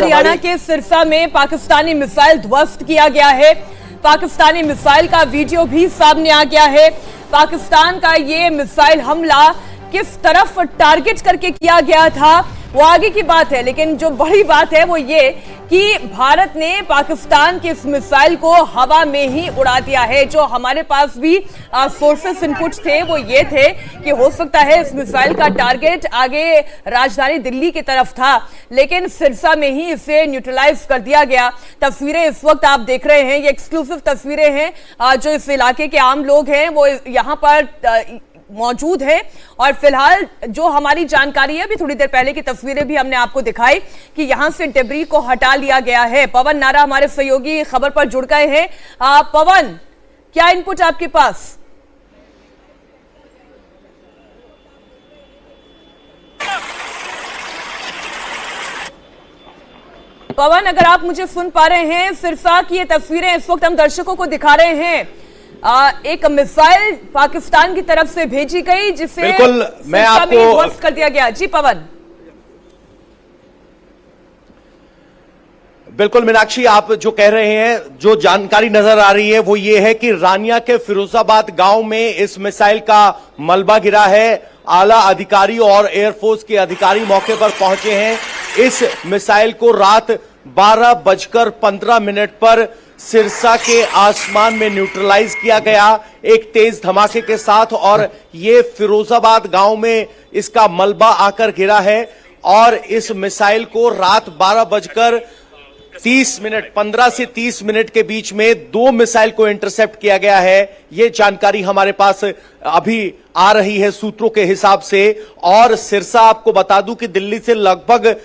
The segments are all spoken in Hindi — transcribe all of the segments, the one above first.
हरियाणा के सिरसा में पाकिस्तानी मिसाइल ध्वस्त किया गया है। पाकिस्तानी मिसाइल का वीडियो भी सामने आ गया है। पाकिस्तान का ये मिसाइल हमला किस तरफ टारगेट करके किया गया था वो आगे की बात है, लेकिन जो बड़ी बात है वो ये कि भारत ने पाकिस्तान के इस मिसाइल को हवा में ही उड़ा दिया है। जो हमारे पास भी सोर्सेस इनपुट थे वो ये थे कि हो सकता है इस मिसाइल का टारगेट आगे राजधानी दिल्ली की तरफ था, लेकिन सिरसा में ही इसे न्यूट्रलाइज कर दिया गया। तस्वीरें इस वक्त आप देख रहे हैं, ये एक्सक्लूसिव तस्वीरें हैं। जो इस इलाके के आम लोग हैं वो यहाँ पर मौजूद है और फिलहाल जो हमारी जानकारी है, अभी थोड़ी देर पहले की तस्वीरें भी हमने आपको दिखाई कि यहां से डिब्री को हटा लिया गया है। पवन नारा हमारे सहयोगी खबर पर जुड़ गए हैं। पवन, क्या इनपुट आपके पास? पवन, अगर आप मुझे सुन पा रहे हैं, सिरसा की ये तस्वीरें इस वक्त हम दर्शकों को दिखा रहे हैं। एक मिसाइल पाकिस्तान की तरफ से भेजी गई जिसे बिल्कुल मैं आपको ध्वस्त कर दिया गया। जी पवन। बिल्कुल मीनाक्षी, आप जो कह रहे हैं, जो जानकारी नजर आ रही है वो ये है कि रानिया के फिरोजाबाद गांव में इस मिसाइल का मलबा गिरा है। आला अधिकारी और एयरफोर्स के अधिकारी मौके पर पहुंचे हैं। इस मिसाइल को रात 12:15 पर सिरसा के आसमान में न्यूट्रलाइज किया गया एक तेज धमाके के साथ, और ये फिरोजाबाद गांव में इसका मलबा आकर गिरा है। और इस मिसाइल को रात 15 से 30 मिनट के बीच में 2 मिसाइल को इंटरसेप्ट किया गया है। ये जानकारी हमारे पास अभी आ रही है सूत्रों के हिसाब से। और सिरसा, आपको बता दूं कि दिल्ली से लगभग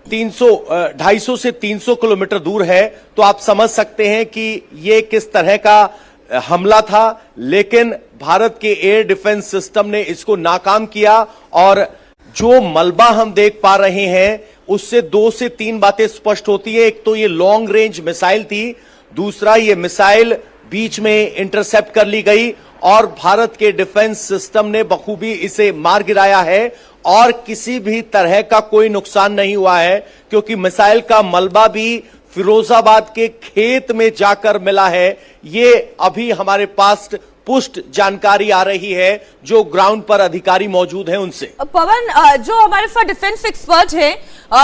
250 से 300 किलोमीटर दूर है, तो आप समझ सकते हैं कि ये किस तरह का हमला था। लेकिन भारत के एयर डिफेंस सिस्टम ने इसको नाकाम किया। और जो मलबा हम देख पा रहे हैं उससे 2 से 3 बातें स्पष्ट होती है। एक तो ये लॉन्ग रेंज मिसाइल थी, दूसरा ये मिसाइल बीच में इंटरसेप्ट कर ली गई और भारत के डिफेंस सिस्टम ने बखूबी इसे मार गिराया है। और किसी भी तरह का कोई नुकसान नहीं हुआ है, क्योंकि मिसाइल का मलबा भी फिरोजाबाद के खेत में जाकर मिला है। ये अभी हमारे पास पुष्ट जानकारी आ रही है जो ग्राउंड पर अधिकारी मौजूद हैं उनसे। पवन, जो हमारे साथ डिफेंस एक्सपर्ट हैं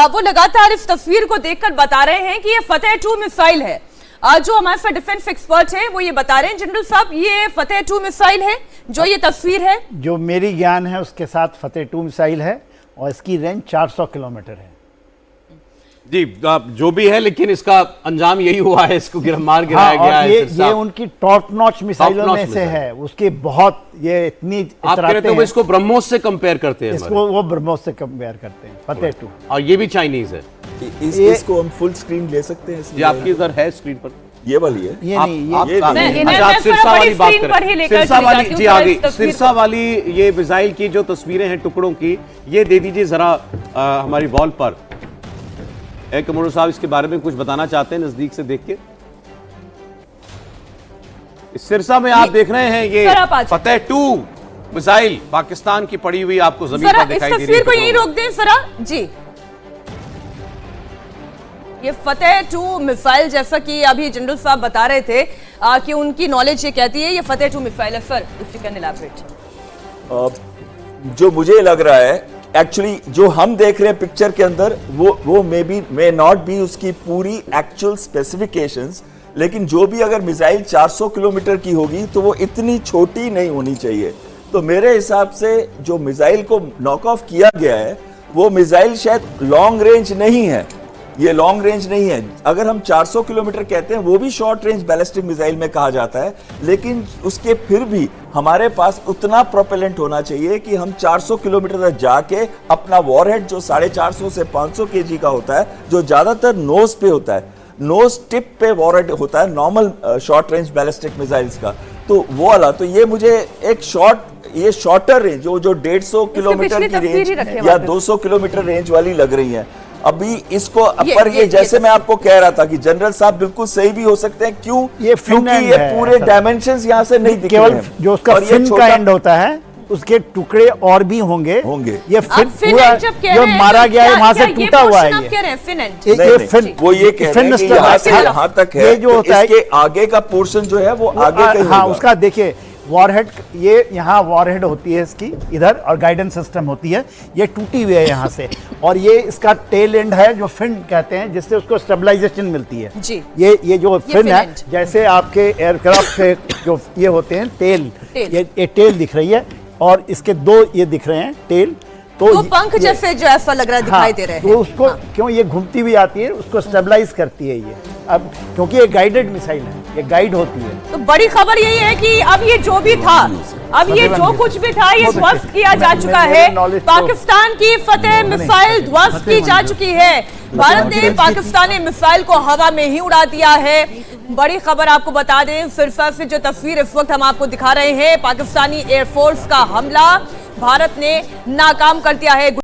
वो लगातार इस तस्वीर को देखकर बता रहे हैं कि ये फतेह 2 मिसाइल है। जो हमारे साथ डिफेंस एक्सपर्ट हैं वो ये बता रहे हैं, जनरल साहब, ये फतेह 2 मिसाइल है जो ये तस्वीर है। जो मेरी ज्ञान है उसके साथ फतेह 2 मिसाइल है और इसकी रेंज 400 किलोमीटर है। जी, जो भी है, लेकिन इसका अंजाम यही हुआ है, इसको मार गिराया गया है। ये उनकी टॉप नॉच मिसाइलों में से है। उसके बहुत ये इतनी आप कह रहे थे वो इसको ब्रह्मोस से कंपेयर करते हैं, इसको वो ब्रह्मोस से कंपेयर करते हैं फतेह 2। और ये भी चाइनीज है। इसको हम फुल स्क्रीन ले सकते हैं? जी, आपकी इधर है स्क्रीन पर, ये वाली है। ये नहीं, आप सिरसा वाली बात करें। सिरसा वाली, जी आगे, सिरसा वाली ये मिसाइल की जो तस्वीरें हैं टुकड़ों की, ये दे दीजिए जरा हमारी वॉल पर। कमरों साहब इसके बारे में कुछ बताना चाहते हैं नजदीक से देख के? इस सिरसा में आप देख रहे हैं ये फतेह 2 मिसाइल पाकिस्तान की पड़ी हुई आपको जमीन पर दिखाई दे रही है। तस्वीर को यहीं रोक दें जरा जी। ये फतेह 2 मिसाइल, जैसा कि अभी जनरल साहब बता रहे थे कि उनकी नॉलेज ये कहती है ये फतेह 2 मिसाइल है। Sir, if you can elaborate. जो मुझे लग रहा है एक्चुअली जो हम देख रहे हैं पिक्चर के अंदर वो मे नॉट बी उसकी पूरी एक्चुअल स्पेसिफिकेशंस, लेकिन जो भी अगर मिसाइल 400 किलोमीटर की होगी तो वो इतनी छोटी नहीं होनी चाहिए। तो मेरे हिसाब से जो मिसाइल को नॉक ऑफ किया गया है वो मिसाइल शायद लॉन्ग रेंज नहीं है। ये लॉन्ग रेंज नहीं है। अगर हम 400 किलोमीटर कहते हैं वो भी शॉर्ट रेंज बैलिस्टिक मिसाइल में कहा जाता है, लेकिन उसके फिर भी हमारे पास उतना प्रोपेलेंट होना चाहिए कि हम 400 किलोमीटर तक जाके अपना वॉरहेड जो 450 से 500 केजी का होता है, जो ज्यादातर नोज पे होता है, नोज टिप पे वॉरहेड होता है normal short range ballistic missiles का, तो वो वाला, तो ये मुझे एक शॉर्टर रेंज जो 150 किलोमीटर की रेंज या 200 किलोमीटर रेंज वाली लग रही है। अभी इसको पर ये जैसे मैं आपको कह रहा था कि जनरल साहब बिल्कुल सही भी हो सकते हैं। क्यों? क्योंकि ये पूरे डायमेंशंस यहाँ से नहीं दिख रहे हैं। जो उसका फिन का एंड होता है उसके टुकड़े और भी होंगे ये फिन पूरा जो मारा गया है वहां से टूटा हुआ है ये फिन वो ये कह रहे हैं कि यहाँ तक है, ये जो होता है इसके आगे का पोर्शन जो है वो आगे का ही हाँ होगा। उसका देखिए वॉरहेड, ये यहाँ वॉरहेड होती है इसकी इधर और गाइडेंस सिस्टम होती है, ये टूटी हुई है यहाँ से, और ये इसका टेल एंड है जो फिन कहते हैं जिससे उसको स्टेबलाइजेशन मिलती है जी। ये जो फिन है जैसे आपके एयरक्राफ्ट के जो ये होते हैं टेल, ये टेल दिख रही है और इसके दो ये दिख रहे हैं टेल, तो पंख जैसे जो ऐसा लग रहा है दिखाई दे रहे हैं तो उसको क्यों ये घूमती हुई आती है उसको स्टेबलाइज करती है ये, अब क्योंकि ये गाइडेड मिसाइल है, ये गाइड होती है। तो बड़ी खबर यही है कि अब ये जो भी था, अब ये जो कुछ भी था ये ध्वस्त किया जा चुका है। पाकिस्तान की फतेह मिसाइल ध्वस्त की जा चुकी है। भारत ने पाकिस्तानी मिसाइल को हवा में ही उड़ा दिया है। बड़ी खबर आपको बता दें, सिरसा से जो तस्वीर इस वक्त हम आपको दिखा रहे हैं, पाकिस्तानी एयरफोर्स का हमला भारत ने नाकाम कर दिया है।